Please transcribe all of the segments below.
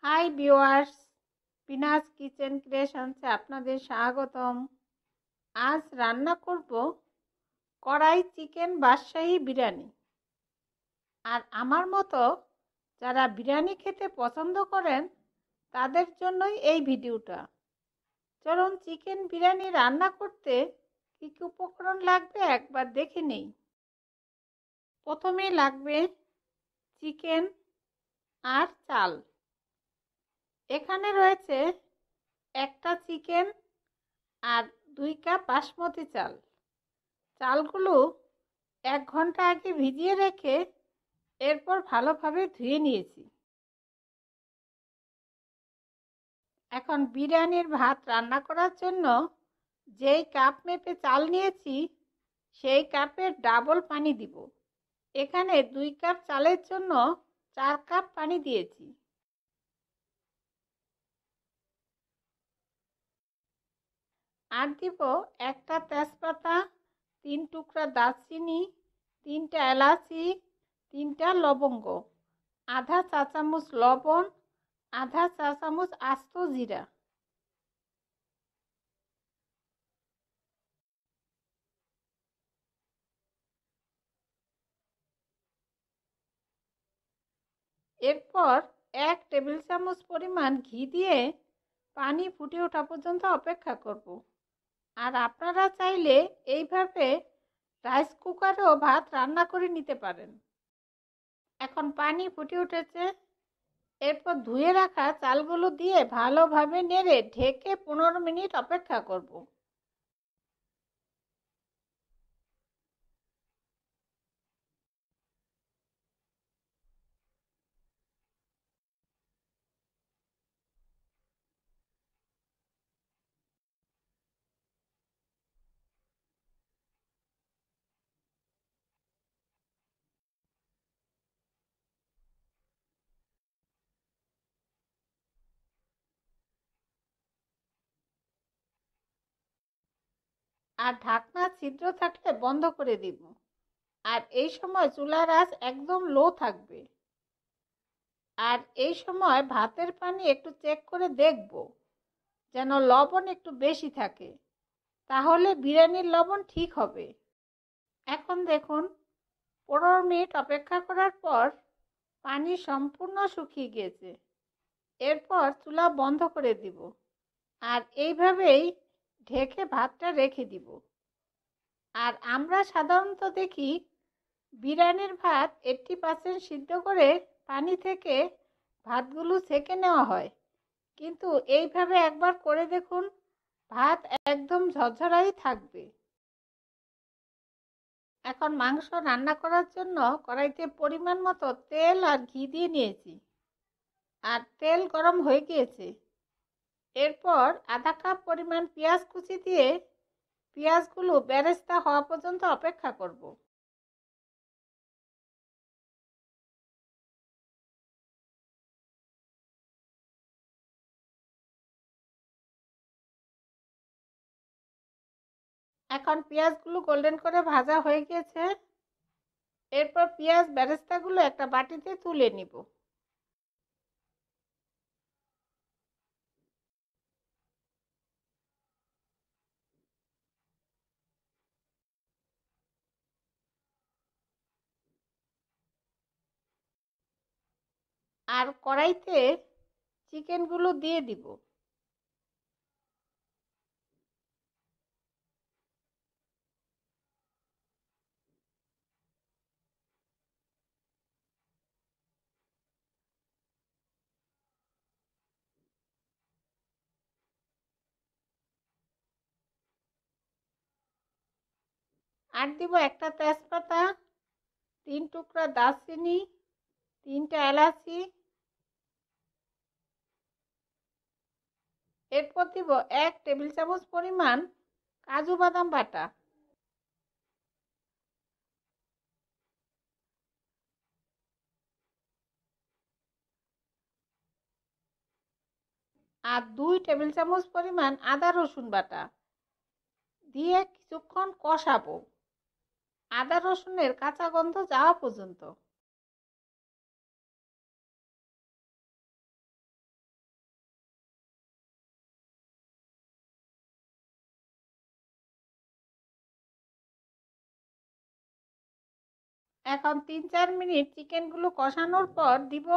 Hi viewers, পিনাস kitchen ক্রিয়েশনসে আপনাদের স্বাগতম। আজ রান্না করব কড়াই চিকেন বাদশাহী বিরিয়ানি। আর আমার মতো যারা বিরিয়ানি খেতে পছন্দ করেন তাদের জন্যই এই ভিডিওটা। চলুন চিকেন বিরিয়ানি রান্না করতে কী কী উপকরণ লাগবে একবার দেখে নেই। প্রথমে লাগবে চিকেন আর চাল। এখানে রয়েছে একটা চিকেন আর 2 কাপ বাসমতি চাল। চালগুলো 1 ঘন্টা আগে ভিজিয়ে রেখে এরপর ভালোভাবে ধুয়ে নিয়েছি। এখন বিরিয়ানির ভাত রান্না করার জন্য যেই কাপ মেপে চাল নিয়েছি সেই কাপের ডাবল পানি দিব। এখানে 2 কাপ চালের জন্য 4 কাপ পানি দিয়েছি। আর দিব একটা তেজপাতা, 3 টুকরা দারচিনি, 3টা এলাচি, 3টা লবঙ্গ, আধা চা চামচ লবণ, আধা চা চামচ আস্ত জিরা। এরপর 1 টেবিল চামচ পরিমাণ ঘি দিয়ে পানি ফুটে ওঠা পর্যন্ত অপেক্ষা করব। আর আপনারা চাইলে এইভাবে রাইস কুকারেও ভাত রান্না করে নিতে পারেন। এখন পানি ফুটে উঠেছে, এরপর ধুয়ে রাখা চালগুলো দিয়ে ভালোভাবে নেড়ে ঢেকে 15 মিনিট অপেক্ষা করব। আর ঢাকনা ছিদ্র থাকলে বন্ধ করে দিব। আর এই সময় চুলার আঁচ একদম লো থাকবে। আর এই সময় ভাতের পানি একটু চেক করে দেখব যেন লবণ একটু বেশি থাকে, তাহলে বিরিয়ানির লবণ ঠিক হবে। এখন দেখুন 15 মিনিট অপেক্ষা করার পর পানি সম্পূর্ণ শুকিয়ে গিয়েছে। এরপর চুলা বন্ধ করে দিব আর এইভাবেই ঢেকে ভাতটা রেখে দিব। আর আমরা সাধারণত দেখি বিরিয়ানির ভাত 80% সিদ্ধ করে পানি থেকে ভাতগুলো ছেঁকে নেওয়া হয়, কিন্তু এইভাবে একবার করে দেখুন, ভাত একদম ঝরঝরাই থাকবে। এখন মাংস রান্না করার জন্য কড়াইতে পরিমাণ মতো তেল আর ঘি দিয়ে নিয়েছি। আর তেল গরম হয়ে গিয়েছে। এরপর আধা কাপ পরিমাণ পেঁয়াজ কুচি দিয়ে পেঁয়াজগুলো বেরেস্তা হওয়া পর্যন্ত অপেক্ষা করব। এখন পেঁয়াজগুলো গোল্ডেন করে ভাজা হয়ে গিয়েছে। এরপর পেঁয়াজ বেরেস্তাগুলো একটা বাটিতে তুলে নিব। আর কড়াইতে চিকেনগুলো দিয়ে দিব। আর দিব একটা তেজপাতা, 3 টুকরা দারচিনি, 3টা এলাচি। এরপর দিব 1 টেবিল চামচ পরিমাণ কাজু বাদাম বাটা। আর 2 টেবিল চামচ পরিমাণ আদা রসুন বাটা দিয়ে কিছুক্ষণ কষাবো, আদা রসুনের কাঁচা গন্ধ যাওয়া পর্যন্ত। এখন 3-4 মিনিট চিকেনগুলো কষানোর পর দিব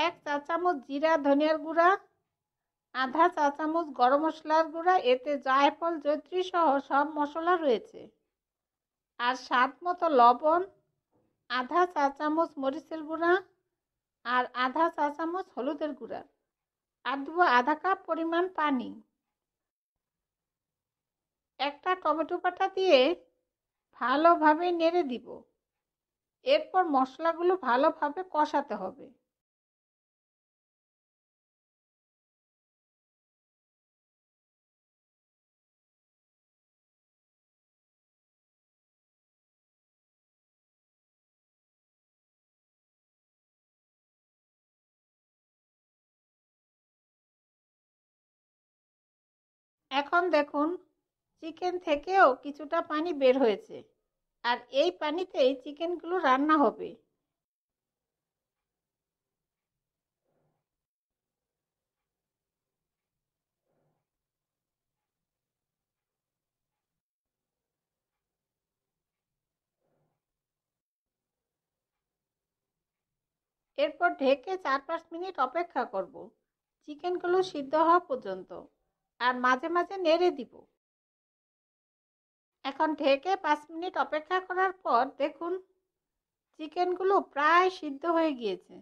1 চা চামচ জিরা ধনিয়ার গুঁড়া, আধা চা চামচ গরম মশলার গুঁড়া, এতে জায়ফল জয়ত্রী সহ সব মশলা রয়েছে, আর স্বাদ মতো লবণ, আধা চা চামচ মরিচের গুঁড়া, আর আধা চা চামচ হলুদের গুঁড়া, আর দেবো আধা কাপ পরিমাণ পানি। একটা টমেটো বাটা দিয়ে ভালোভাবে নেড়ে দিব। এরপর মশলাগুলো ভালোভাবে কষাতে হবে। এখন দেখুন চিকেন থেকেও কিছুটা পানি বের হয়েছে, আর এই পানিতেই চিকেনগুলো রান্না হবে। এরপর ঢেকে 4-5 মিনিট অপেক্ষা করব, চিকেনগুলো সিদ্ধ হওয়া পর্যন্ত, আর মাঝে মাঝে নেড়ে দিব। এখন ঢেকে 5 মিনিট অপেক্ষা করার পর দেখুন চিকেনগুলো প্রায় সিদ্ধ হয়ে গিয়েছে।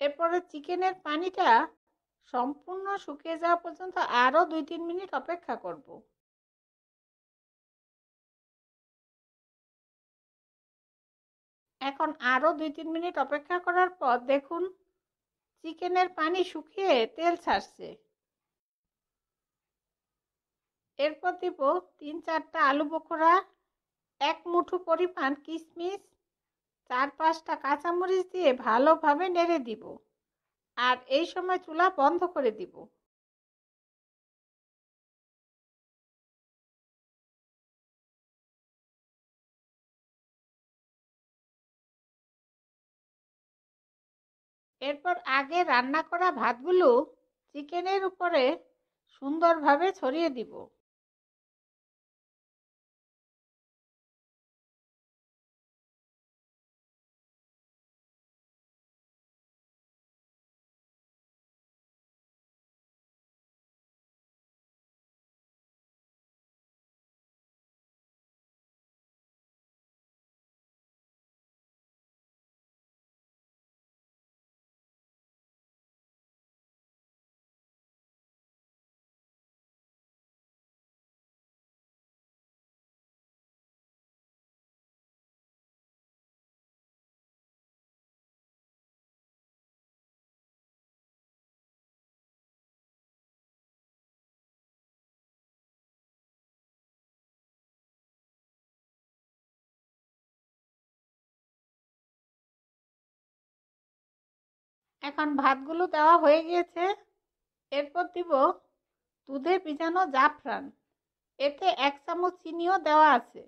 এরপরে চিকেনের পানিটা সম্পূর্ণ শুকিয়ে যাওয়া পর্যন্ত আরও 2-3 মিনিট অপেক্ষা করব। এখন আরও 2-3 মিনিট অপেক্ষা করার পর দেখুন চিকেনের পানি শুকিয়ে তেল ছাড়ছে। এরপর দিব 3-4টা আলু বোখরা, 1 মুঠো পরিমাণ কিশমিশ, 4-5টা কাঁচামরিচ দিয়ে ভালোভাবে নেড়ে দিব, আর এই সময় চুলা বন্ধ করে দিব। এরপর আগে রান্না করা ভাতগুলো চিকেনের উপরে সুন্দরভাবে ছড়িয়ে দিব। এখন ভাতগুলো দেওয়া হয়ে গিয়েছে। এরপর দিব দুধে ভিজানো জাফরান, এতে 1 চামচ চিনিও দেওয়া আছে।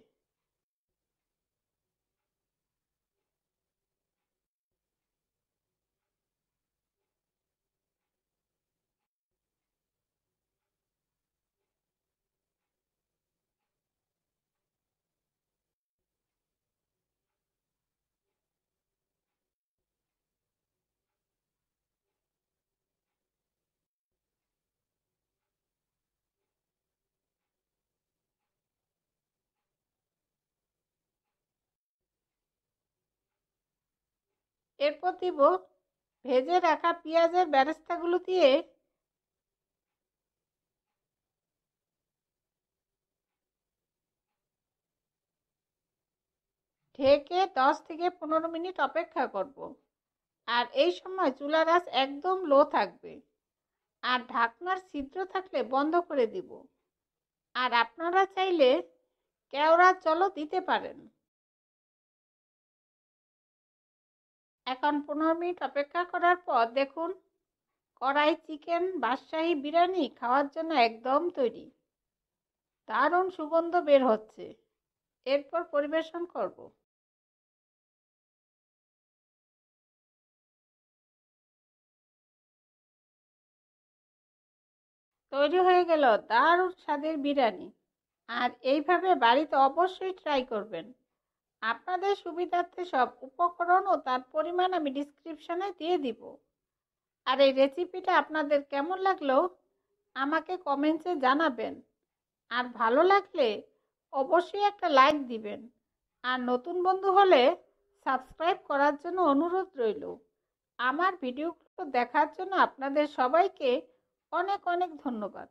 এরপর দিব ভেজে রাখা পেঁয়াজের বেরেস্তাগুলো দিয়ে ঢেকে 10 থেকে 15 মিনিট অপেক্ষা করব, আর এই সময় চুলার আঁচ একদম লো থাকবে, আর ঢাকনার ছিদ্র থাকলে বন্ধ করে দিব। আর আপনারা চাইলে কেওড়ার জলও দিতে পারেন। এখন 15 মিনিট অপেক্ষা করার পর দেখুন কড়াই চিকেন বাদশাহী বিরিয়ানি খাওয়ার জন্য একদম তৈরি। দারুণ সুগন্ধ বের হচ্ছে। এরপর পরিবেশন করব। তৈরি হয়ে গেল দারুণ স্বাদের বিরিয়ানি। আর এইভাবে বাড়িতে অবশ্যই ট্রাই করবেন। আপনাদের সুবিধার্থে সব উপকরণ ও তার পরিমাণ আমি ডিসক্রিপশনে দিয়ে দিব। আর এই রেসিপিটা আপনাদের কেমন লাগলো আমাকে কমেন্টসে জানাবেন। আর ভালো লাগলে অবশ্যই একটা লাইক দিবেন। আর নতুন বন্ধু হলে সাবস্ক্রাইব করার জন্য অনুরোধ রইল। আমার ভিডিওগুলো দেখার জন্য আপনাদের সবাইকে অনেক অনেক ধন্যবাদ।